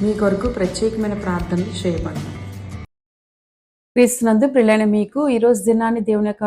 మీ కొరకు ప్రత్యేకమైన ప్రార్థనలు చేయబడను. క్రీస్తునందు ప్రియులైన మీకు ఈరోజు దినాన్ని దేవుని యొక్క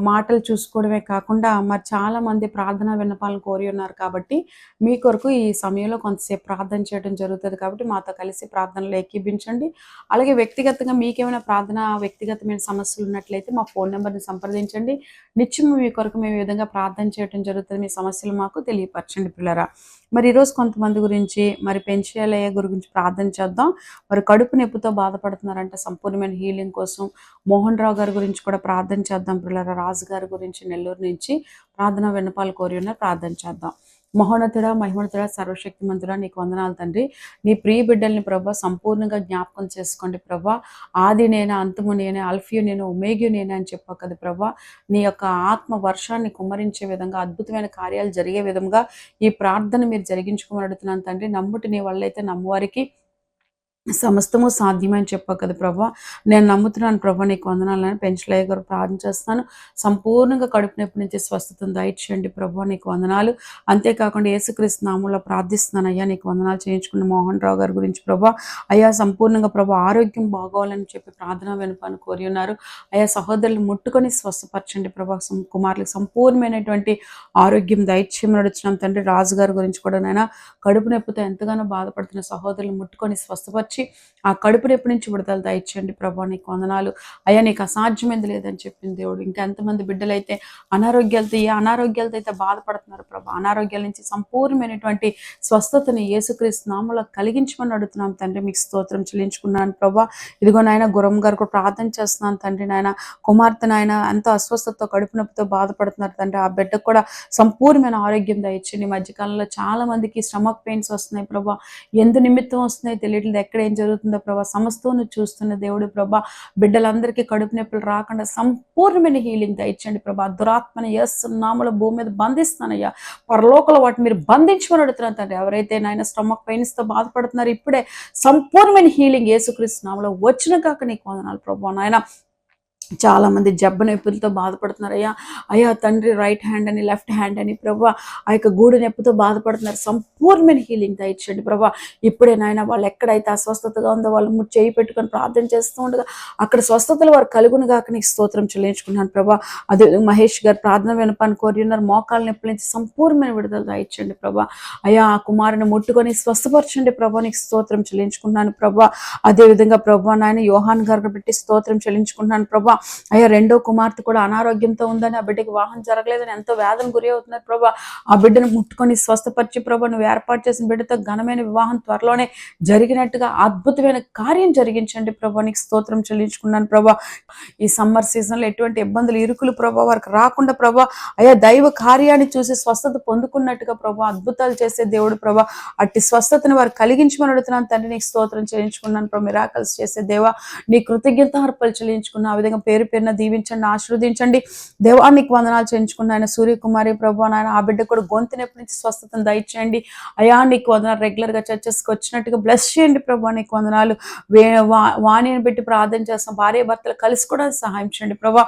మాటలు చూసుకోవడమే కాకుండా మరి చాలామంది ప్రార్థనా విన్నపాలను కోరి ఉన్నారు కాబట్టి మీ కొరకు ఈ సమయంలో కొంతసేపు ప్రార్థన చేయడం జరుగుతుంది కాబట్టి మాతో కలిసి ప్రార్థనలు ఏకీభించండి. అలాగే వ్యక్తిగతంగా మీకేమైనా వ్యక్తిగతమైన సమస్యలు ఉన్నట్లయితే మా ఫోన్ నెంబర్ని సంప్రదించండి. నిత్యం మీ కొరకు మేము ఈ విధంగా ప్రార్థన చేయడం జరుగుతుంది. మీ సమస్యలు మాకు తెలియపరచండి పిల్లరా. మరి ఈరోజు కొంతమంది గురించి మరి పెంచేలయ్య గురించి ప్రార్థన చేద్దాం. మరి కడుపు నొప్పితో బాధపడుతున్నారంటే సంపూర్ణమైన హీలింగ్ కోసం మోహన్ రావు గారి గురించి కూడా ప్రార్థన చేద్దాం పిల్లరా. రాజు గారి గురించి నెల్లూరు నుంచి ప్రార్థన విన్నపాలు కోరి ఉన్న ప్రార్థన చేద్దాం. మహోన్నతుడా, మహిమోన్నతుడా, సర్వశక్తిమంతుడా, నీకు వందనాలు తండ్రి. నీ ప్రియ బిడ్డల్ని ప్రభా సంపూర్ణంగా జ్ఞాపకం చేసుకోండి ప్రభా. ఆది నేనే, అంతము నేనే, అల్ఫియు నేను, ఒమేగ్యు నేనే అని చెప్పావు కదా ప్రభా. నీ యొక్క ఆత్మ వర్షాన్ని కుమ్మరించే విధంగా అద్భుతమైన కార్యాలు జరిగే విధంగా ఈ ప్రార్థన మీరు జరిగించుకోమని అడుగుతున్నాను తండ్రి. నమ్ముటి నీ వల్లైతే నమ్మువారికి సమస్తము సాధ్యమని చెప్పావు కదా ప్రభా. నేను నమ్ముతున్నాను ప్రభా, నీకు వందనాలని పెంచలయ్య గారు ప్రార్థన చేస్తున్నాను. సంపూర్ణంగా కడుపు నొప్పి నుంచి స్వస్థతను దయచేయండి ప్రభా, నీకు వందనాలు. అంతేకాకుండా యేసుక్రీస్తు నామంలో ప్రార్థిస్తున్నాను అయ్యా, నీకు వందనాలు. చేయించుకున్న మోహన్ రావు గారి గురించి ప్రభా, అయ్యా సంపూర్ణంగా ప్రభా ఆరోగ్యం బాగోవాలని చెప్పి ప్రార్థన వినపాన్ని కోరి ఉన్నారు. అయ్యా సహోదరులు ముట్టుకొని స్వస్థపరచండి ప్రభా. కుమారులకు సంపూర్ణమైనటువంటి ఆరోగ్యం దయచేయమని అడుగుతున్నాం తండ్రి. రాజు గారి గురించి కూడా నైనా కడుపు నొప్పితో ఎంతగానో బాధపడుతున్న సహోదరులు ముట్టుకొని స్వస్థపరిచి ఆ కడుపు నొప్పి నుంచి విడుదల దయచేయండి ప్రభా, నీకు వందనాలు. అయ్యా నీకు అసాధ్యమైంది లేదని చెప్పింది దేవుడు. ఇంకా ఎంతమంది బిడ్డలైతే అనారోగ్యాలతో అయితే బాధపడుతున్నారు ప్రభా. అనారోగ్యాల నుంచి సంపూర్ణమైనటువంటి స్వస్థతని యేసుక్రీస్తు నామములో కలిగించమని అడుగుతున్నాం తండ్రి. మీకు స్తోత్రం చెల్లించుకున్నాను ప్రభా. ఇదిగో నాయన గురం గారు కూడా ప్రార్థన చేస్తున్నాను తండ్రి. నాయన కుమార్తె నాయన ఎంతో అస్వస్థతతో కడుపు నొప్పితో బాధపడుతున్నారు తండ్రి. ఆ బిడ్డకు కూడా సంపూర్ణమైన ఆరోగ్యం దయచేయండి. మధ్యకాలంలో చాలా మందికి స్టమక్ పెయిన్స్ వస్తున్నాయి ప్రభా. ఎందు నిమిత్తం వస్తున్నాయో తెలియట్లేదు, ఎక్కడ ఏం జరుగుతుందో ప్రభా. సమస్తను చూస్తున్న దేవుడు ప్రభా. బిడ్డలందరికీ కడుపు నొప్పులు రాకుండా సంపూర్ణమైన హీలింగ్ దయచండి ప్రభా. దురాత్మని యేసు నామములో భూమి మీద బంధిస్తానయ్యా. పరలోకంలో వాటిని మీరు బంధించమని అడుగుతున్నారు తండ్రి. ఎవరైతే నాయన స్టమక్ పెయిన్స్ తో బాధపడుతున్నారు ఇప్పుడే సంపూర్ణమైన హీలింగ్ యేసుక్రీస్తు నామములో వచ్చిన కాక నీకు వందనాలు ప్రభా. నాయన చాలామంది జబ్బు నొప్పులతో బాధపడుతున్నారు అయ్యా తండ్రి. రైట్ హ్యాండ్ అని, లెఫ్ట్ హ్యాండ్ అని ప్రభా ఆ యొక్క గూడు నొప్పితో బాధపడుతున్నారు. సంపూర్ణమైన హీలింగ్ దయచేయండి ప్రభా. ఇప్పుడే నాయన వాళ్ళు ఎక్కడైతే అస్వస్థతగా ఉందో వాళ్ళు చేయి పెట్టుకొని ప్రార్థన చేస్తూ ఉండగా అక్కడ స్వస్థతలు వారు కలుగును గాక నీకు స్తోత్రం చెల్లించుకున్నాను ప్రభా. అదే మహేష్ గారు ప్రార్థన వినపాన్ని కోరి ఉన్నారు. మోకాళ్ళ నొప్పుల నుంచి సంపూర్ణమైన విడుదల దయచేయండి ప్రభా. అయ్యా ఆ కుమారుని ముట్టుకొని స్వస్థపరచండి ప్రభా, నీకు స్తోత్రం చెల్లించుకున్నాను ప్రభా. అదేవిధంగా ప్రభా నాయన యోహాన్ గారు పెట్టి స్తోత్రం చెల్లించుకున్నాను ప్రభా. అయ్యా రెండో కుమార్తె కూడా అనారోగ్యంతో ఉందని, ఆ బిడ్డకి వివాహం జరగలేదని ఎంతో వేదన గురి అవుతున్నారు ప్రభా. ఆ బిడ్డను ముట్టుకొని స్వస్థపరిచి ప్రభా, నువ్వు ఏర్పాటు చేసిన బిడ్డతో ఘనమైన వివాహం త్వరలోనే జరిగినట్టుగా అద్భుతమైన కార్యం జరిగించండి ప్రభా, నీకు స్తోత్రం చెల్లించుకున్నాను ప్రభా. ఈ సమ్మర్ సీజన్లో ఎటువంటి ఇబ్బందులు ఇరుకులు ప్రభా వారికి రాకుండా ప్రభా, అయ్యా దైవ కార్యాన్ని చూసి స్వస్థత పొందుకున్నట్టుగా ప్రభా అద్భుతాలు చేసే దేవుడు ప్రభా. అట్టి స్వస్థతను వారు కలిగించమని అడుగుతున్నాను తండ్రి, నీకు స్తోత్రం చెల్లించుకున్నాను ప్రభా. మిరాకల్స్ చేసే దేవా, నీ కృతజ్ఞతార్పణలు చెల్లించుకున్న ఆ విధంగా పేరు పేరున దీవించండి, ఆశీర్వదించండి దేవానికి వందనాలు చేయించుకున్న ఆయన సూర్యకుమారి ప్రభు నాయన ఆ బిడ్డ కూడా గొంతు నొప్పి నుంచి స్వస్థతను దయచేయండి అయా. నీకు వందనాలు. రెగ్యులర్ గా చర్చెస్కి వచ్చినట్టుగా బ్లెస్ చేయండి ప్రభు, నీకు వందనాలు. వాణిని పెట్టి ప్రార్థన చేస్తాం. భార్య భర్తలు కలిసి కూడా సహాయం చేయండి ప్రభా.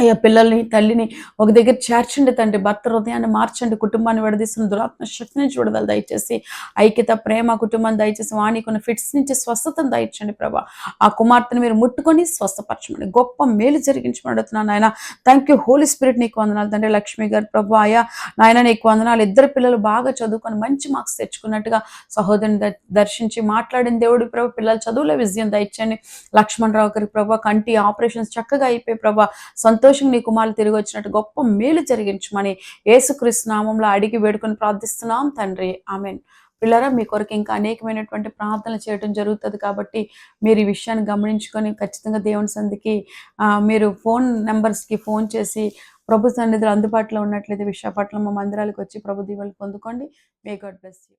అయ్యా పిల్లల్ని తల్లిని ఒక దగ్గర చేర్చండి తండ్రి. భర్త హృదయాన్ని మార్చండి. కుటుంబాన్ని విడదీస్తున్న దురాత్మ శక్తి నుంచి విడుదల దయచేసి ఐక్యత, ప్రేమ, కుటుంబాన్ని దయచేసి వాణికున్న ఫిట్స్ నుంచి స్వస్థతను దయచండి ప్రభా. ఆ కుమార్తెను మీరు ముట్టుకొని స్వస్థపరచమని గొప్ప మేలు జరిగించమని అడుగుతున్నాను నాయన. థ్యాంక్ యూ హోలీ స్పిరిట్, నీకు వందనాలు తండ్రి. లక్ష్మి గారు ప్రభా అయ్యా నాయన నీకు వందనాలు. ఇద్దరు పిల్లలు బాగా చదువుకొని మంచి మార్క్స్ తెచ్చుకున్నట్టుగా సహోదరుని దర్శించి మాట్లాడిన దేవుడు ప్రభా. పిల్లల చదువులో విజయం దయచండి. లక్ష్మణ్ రావు గారి ప్రభా కంటి ఆపరేషన్స్ చక్కగా అయిపోయి ప్రభా సంతోషం నీ కుమారులు తిరిగి వచ్చినట్టు గొప్ప మేలు జరిగించమని యేసుక్రీస్తు నామంలో అడిగి వేడుకొని ప్రార్థిస్తున్నాం తండ్రి, ఆమేన్. పిల్లరా మీ కొరకు ఇంకా అనేకమైనటువంటి ప్రార్థనలు చేయడం జరుగుతుంది కాబట్టి మీరు ఈ విషయాన్ని గమనించుకొని ఖచ్చితంగా దేవుని సంధికి మీరు ఫోన్ నెంబర్స్కి ఫోన్ చేసి ప్రభు సన్నిధిలో అందుబాటులో ఉన్నట్లయితే విశాఖపట్నం మా మందిరాలకు వచ్చి ప్రభు దీవెనలు పొందుకోండి. May God bless you.